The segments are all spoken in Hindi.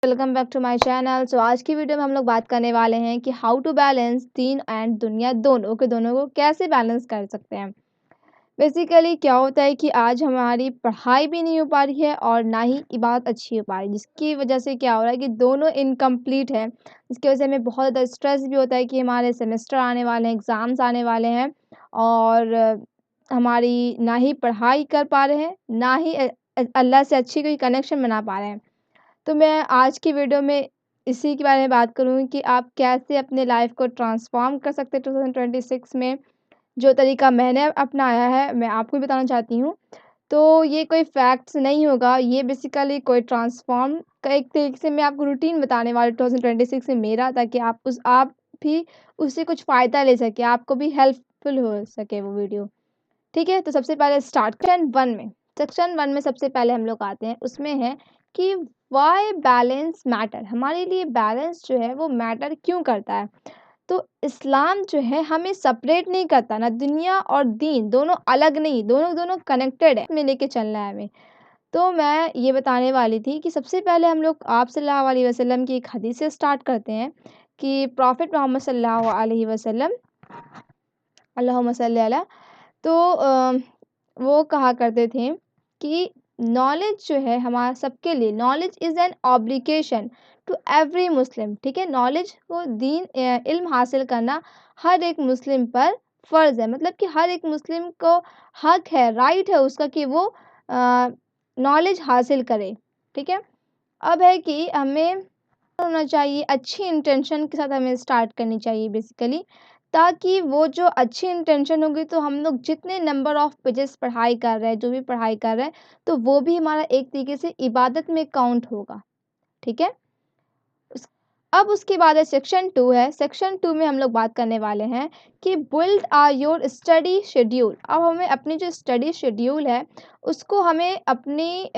Welcome back to my channel. आज की वीडियो में हम लोग बात करने वाले हैं कि how to balance Deen and दुनिया दोनों को कैसे बैलेंस कर सकते हैं। बेसिकली क्या होता है कि आज हमारी पढ़ाई भी नहीं हो पा रही है और ना ही इबादत अच्छी हो पा रही है, जिसकी वजह से क्या हो रहा है कि दोनों इनकम्प्लीट है। इसकी वजह से हमें बहुत ज़्यादा स्ट्रेस भी होता है कि हमारे सेमेस्टर आने वाले हैं, एग्ज़ाम्स आने वाले हैं और हमारी ना ही पढ़ाई कर पा रहे हैं, ना ही अल्लाह से अच्छी कोई कनेक्शन बना पा रहे हैं। तो मैं आज की वीडियो में इसी के बारे में बात करूँगी कि आप कैसे अपने लाइफ को ट्रांसफ़ॉर्म कर सकते हैं 2026 में। जो तरीका मैंने अपनाया है, मैं आपको भी बताना चाहती हूँ। तो ये कोई फैक्ट्स नहीं होगा, ये बेसिकली कोई ट्रांसफ़ॉर्म का एक तरीके से मैं आपको रूटीन बताने वाली 2026 में मेरा, ताकि आप भी उससे कुछ फ़ायदा ले सकें, आपको भी हेल्पफुल हो सके वो वीडियो। ठीक है? तो सबसे पहले स्टार्ट सेक्शन 1 में सबसे पहले हम लोग आते हैं, उसमें है कि व्हाई बैलेंस मैटर। हमारे लिए बैलेंस जो है वो मैटर क्यों करता है। तो इस्लाम जो है हमें सेपरेट नहीं करता, ना दुनिया और दीन दोनों अलग नहीं, दोनों कनेक्टेड है, में लेके चलना है हमें। तो मैं ये बताने वाली थी कि सबसे पहले हम लोग आप सल्लल्लाहु अलैहि वसल्लम की एक हदीस से स्टार्ट करते हैं कि प्रॉफिट मोहम्मद सल्लल्लाहु अलैहि वसल्लम अल्लाहुम्मा सल्ली अला, तो वो कहा करते थे कि नॉलेज जो है हमारा सबके लिए, knowledge is an obligation to every Muslim. ठीक है? नॉलेज को इल्म हासिल करना हर एक मुस्लिम पर फ़र्ज़ है। मतलब कि हर एक मुस्लिम को हक है, राइट है उसका कि वो नॉलेज हासिल करे। ठीक है? अब है कि हमें होना चाहिए, अच्छी इंटेंशन के साथ हमें स्टार्ट करनी चाहिए बेसिकली, ताकि वो जो अच्छी इंटेंशन होगी तो हम लोग जितने नंबर ऑफ पेजेस पढ़ाई कर रहे हैं, जो भी पढ़ाई कर रहे हैं, तो वो भी हमारा एक तरीके से इबादत में काउंट होगा। ठीक है? उस अब उसके बाद है सेक्शन 2 है। सेक्शन 2 में हम लोग बात करने वाले हैं कि बिल्ड योर स्टडी शेड्यूल। अब हमें अपनी जो स्टडी शेड्यूल है उसको हमें अपनी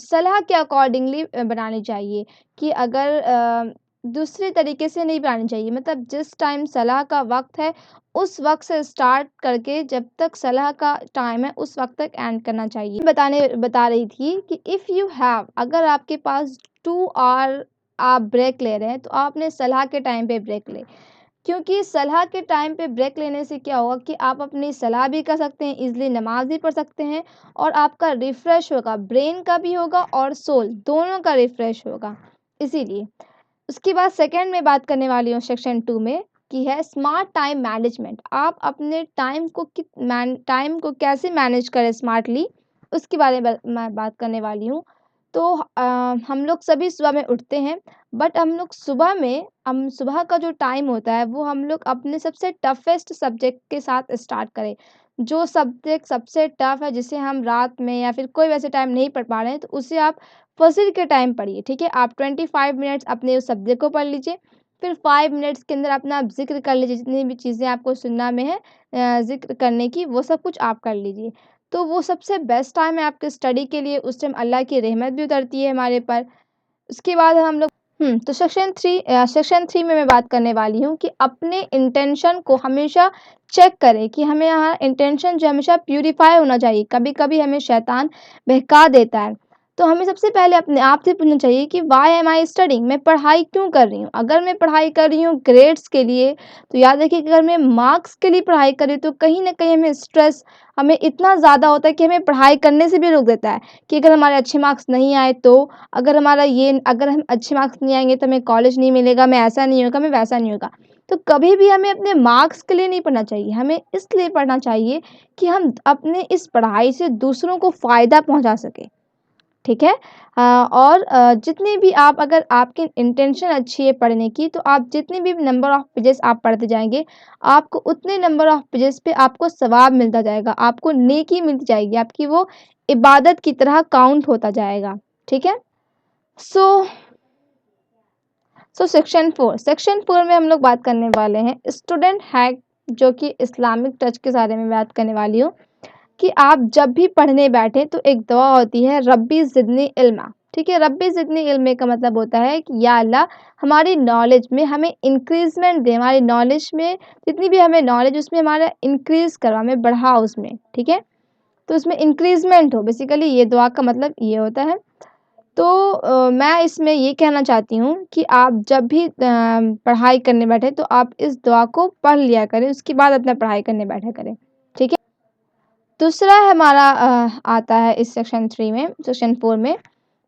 सलाह के अकॉर्डिंगली बनानी चाहिए, कि अगर दूसरे तरीके से नहीं बनानी चाहिए। मतलब जिस टाइम सलाह का वक्त है उस वक्त से स्टार्ट करके जब तक सलाह का टाइम है उस वक्त तक एंड करना चाहिए। बता रही थी कि इफ़ यू हैव, अगर आपके पास 2 आवर आप ब्रेक ले रहे हैं, तो आप अपने सलाह के टाइम पे ब्रेक लें। क्योंकि सलाह के टाइम पे ब्रेक लेने से क्या होगा कि आप अपनी सलाह भी कर सकते हैं, ईज़िली नमाज़ भी पढ़ सकते हैं और आपका रिफ़्रेश होगा, ब्रेन का भी होगा और सोल दोनों का रिफ़्रेश होगा, इसीलिए। उसके बाद सेकंड में बात करने वाली हूँ सेक्शन 2 में, कि है स्मार्ट टाइम मैनेजमेंट। आप अपने टाइम को कैसे मैनेज करें स्मार्टली, उसके बारे में मैं बात करने वाली हूँ। तो हम लोग सभी सुबह में उठते हैं, बट हम सुबह का जो टाइम होता है वो हम लोग अपने सबसे टफेस्ट सब्जेक्ट के साथ स्टार्ट करें। जो सब्जेक्ट सबसे टफ है, जिसे हम रात में या फिर कोई वैसे टाइम नहीं पढ़ पा रहे हैं, तो उसे आप फजर के टाइम पढ़िए। ठीक है? आप 25 मिनट्स अपने उस सब्जेक्ट को पढ़ लीजिए, फिर 5 मिनट्स के अंदर अपना आप ज़िक्र कर लीजिए, जितनी भी चीज़ें आपको सुनना में है ज़िक्र करने की, वो सब कुछ आप कर लीजिए। तो वो सबसे बेस्ट टाइम है आपके स्टडी के लिए, उस टाइम अल्लाह की रहमत भी उतरती है हमारे पर। उसके बाद हम लोग तो सेक्शन 3 में मैं बात करने वाली हूँ कि अपने इंटेंशन को हमेशा चेक करें, कि हमें यहाँ इंटेंशन जो हमेशा प्यूरीफाई होना चाहिए। कभी-कभी हमें शैतान बहका देता है। तो हमें सबसे पहले अपने आप से पूछना चाहिए कि व्हाई एम आई स्टडिंग, मैं पढ़ाई क्यों कर रही हूँ? अगर मैं पढ़ाई कर रही हूँ ग्रेड्स के लिए, तो याद रखिए कि अगर मैं मार्क्स के लिए पढ़ाई कर रही हूँ, तो कहीं न कहीं हमें स्ट्रेस हमें इतना ज़्यादा होता है कि हमें पढ़ाई करने से भी रोक देता है, कि अगर हमारे अच्छे मार्क्स नहीं आए तो, अगर हम अच्छे मार्क्स नहीं आएँगे तो हमें कॉलेज नहीं मिलेगा, मैं ऐसा नहीं होगा, मैं वैसा नहीं होगा। तो कभी भी हमें अपने मार्क्स के लिए नहीं पढ़ना चाहिए, हमें इसलिए पढ़ना चाहिए कि हम अपने इस पढ़ाई से दूसरों को फ़ायदा पहुँचा सकें। ठीक है? और जितनी भी आप अगर आपकी इंटेंशन अच्छी है पढ़ने की, तो आप जितने भी नंबर ऑफ पेजेस आप पढ़ते जाएँगे, आपको उतने नंबर ऑफ पेजेस पे आपको सवाब मिलता जाएगा, आपको नेकी मिलती जाएगी, आपकी वो इबादत की तरह काउंट होता जाएगा। ठीक है? सो सेक्शन 4 में हम लोग बात करने वाले हैं स्टूडेंट हैक, जो कि इस्लामिक टच के बारे में बात करने वाली हूँ, कि आप जब भी पढ़ने बैठें तो एक दुआ होती है, रब्बी ज़िदनी इल्मा। ठीक है? रब्बी ज़िदनी इल्म का मतलब होता है कि या अल्लाह, हमारी नॉलेज में हमें इंक्रीज़मेंट दे, हमारी नॉलेज में जितनी भी हमें नॉलेज उसमें हमारा इंक्रीज़ करो, हमें बढ़ा उसमें। ठीक है? तो उसमें इंक्रीज़मेंट हो, बेसिकली ये दुआ का मतलब ये होता है। तो मैं इसमें ये कहना चाहती हूँ कि आप जब भी पढ़ाई करने बैठे तो आप इस दुआ को पढ़ लिया करें, उसके बाद अपना पढ़ाई करने बैठा करें, ठीक है? दूसरा हमारा आता है इस सेक्शन 4 में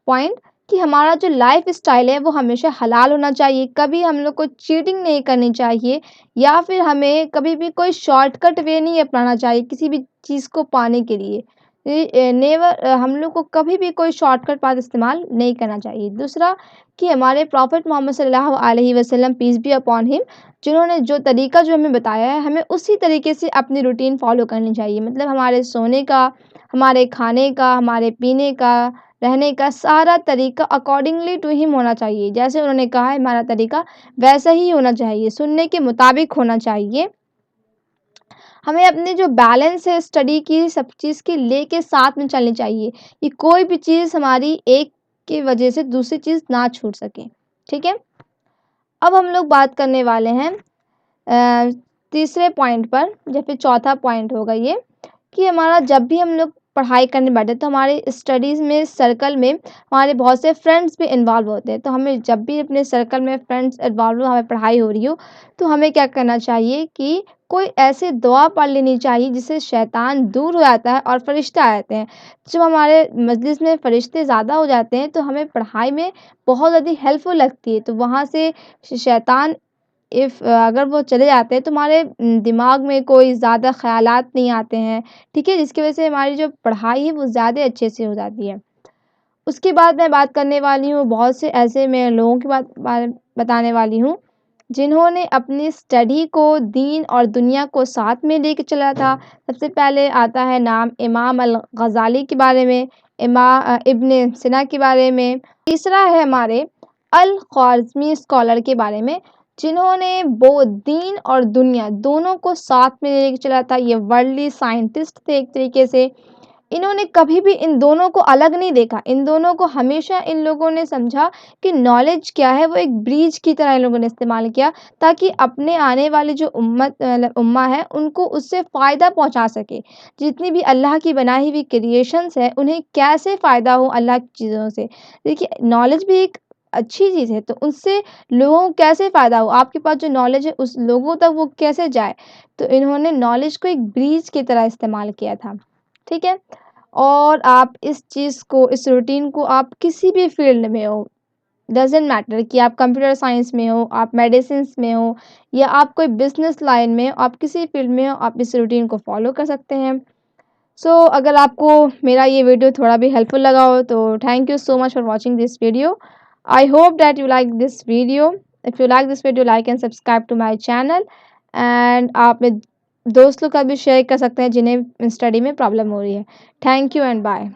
पॉइंट कि हमारा जो लाइफ स्टाइल है वो हमेशा हलाल होना चाहिए। कभी हम लोग को चीटिंग नहीं करनी चाहिए या फिर हमें कभी भी कोई शॉर्टकट वे नहीं अपनाना चाहिए किसी भी चीज़ को पाने के लिए। हम लोग को कभी भी कोई शॉर्टकट पाथ इस्तेमाल नहीं करना चाहिए। दूसरा कि हमारे प्रॉफेट मोहम्मद सल्लल्लाहु अलैहि वसल्लम पीस बी अपॉन हिम, जिन्होंने जो तरीका जो हमें बताया है, हमें उसी तरीके से अपनी रूटीन फ़ॉलो करनी चाहिए। मतलब हमारे सोने का, हमारे खाने का, हमारे पीने का, रहने का सारा तरीका अकॉर्डिंगली टू हिम होना चाहिए। जैसे उन्होंने कहा है हमारा तरीका वैसा ही होना चाहिए, सुनने के मुताबिक होना चाहिए। हमें अपने जो बैलेंस है स्टडी की सब चीज़ की लेके साथ में चलनी चाहिए कि कोई भी चीज़ हमारी एक की वजह से दूसरी चीज़ ना छूट सके, ठीक है? अब हम लोग बात करने वाले हैं तीसरे पॉइंट पर या फिर चौथा पॉइंट होगा ये कि हमारा जब भी हम लोग पढ़ाई करने बैठे तो हमारे स्टडीज़ में सर्कल में हमारे बहुत से फ्रेंड्स भी इन्वॉल्व होते हैं। तो हमें जब भी अपने सर्कल में फ्रेंड्स इन्वॉल्व हो, हमें पढ़ाई हो रही हो, तो हमें क्या करना चाहिए कि कोई ऐसी दुआ पढ़ लेनी चाहिए जिससे शैतान दूर हो जाता है और फरिश्ते आ जाते हैं। जब हमारे मजलिस में फरिश्ते ज़्यादा हो जाते हैं तो हमें पढ़ाई में बहुत ज़्यादा हेल्पफुल लगती है। तो वहाँ से शैतान अगर वो चले जाते हैं तो हमारे दिमाग में कोई ज़्यादा ख़यालात नहीं आते हैं, ठीक है? जिसकी वजह से हमारी जो पढ़ाई है वो ज़्यादा अच्छे से हो जाती है। उसके बाद मैं बात करने वाली हूँ बहुत से ऐसे मैं लोगों की बारे बताने वाली हूँ, जिन्होंने अपनी स्टडी को दीन और दुनिया को साथ में लेके चला था। सबसे पहले आता है नाम इमाम अल ग़ज़ाली के बारे में, इब्न सिना के बारे में। तीसरा है हमारे अल ख़्वारिज़मी स्कॉलर के बारे में, जिन्होंने दीन और दुनिया दोनों को साथ में लेके चला था। ये वर्ल्डली साइंटिस्ट थे एक तरीके से। इन्होंने कभी भी इन दोनों को अलग नहीं देखा। इन दोनों को हमेशा इन लोगों ने समझा कि नॉलेज क्या है वो एक ब्रिज की तरह इन लोगों ने इस्तेमाल किया ताकि अपने आने वाली जो उम्मा है उनको उससे फ़ायदा पहुँचा सके। जितनी भी अल्लाह की बनाई हुई क्रिएशंस है उन्हें कैसे फ़ायदा हो अल्लाह की चीज़ों से। देखिए नॉलेज भी एक अच्छी चीज़ है तो उससे लोगों को कैसे फ़ायदा हो, आपके पास जो नॉलेज है उस लोगों तक वो कैसे जाए। तो इन्होंने नॉलेज को एक ब्रिज की तरह इस्तेमाल किया था, ठीक है? और आप इस चीज़ को इस रूटीन को आप किसी भी फ़ील्ड में हो, डज़न्ट मैटर कि आप कंप्यूटर साइंस में हो, आप मेडिसिन्स में हो या आप कोई बिज़नेस लाइन में हो, आप किसी फ़ील्ड में हो, आप इस रूटीन को फ़ॉलो कर सकते हैं। सो अगर आपको मेरा ये वीडियो थोड़ा भी हेल्पफुल लगा हो तो thank you so much for watching this video. I hope that you like this video. If you like this video like and subscribe to my channel and आप अपने दोस्त लोग का भी शेयर कर सकते हैं जिन्हें स्टडी में प्रॉब्लम हो रही है। Thank you and bye.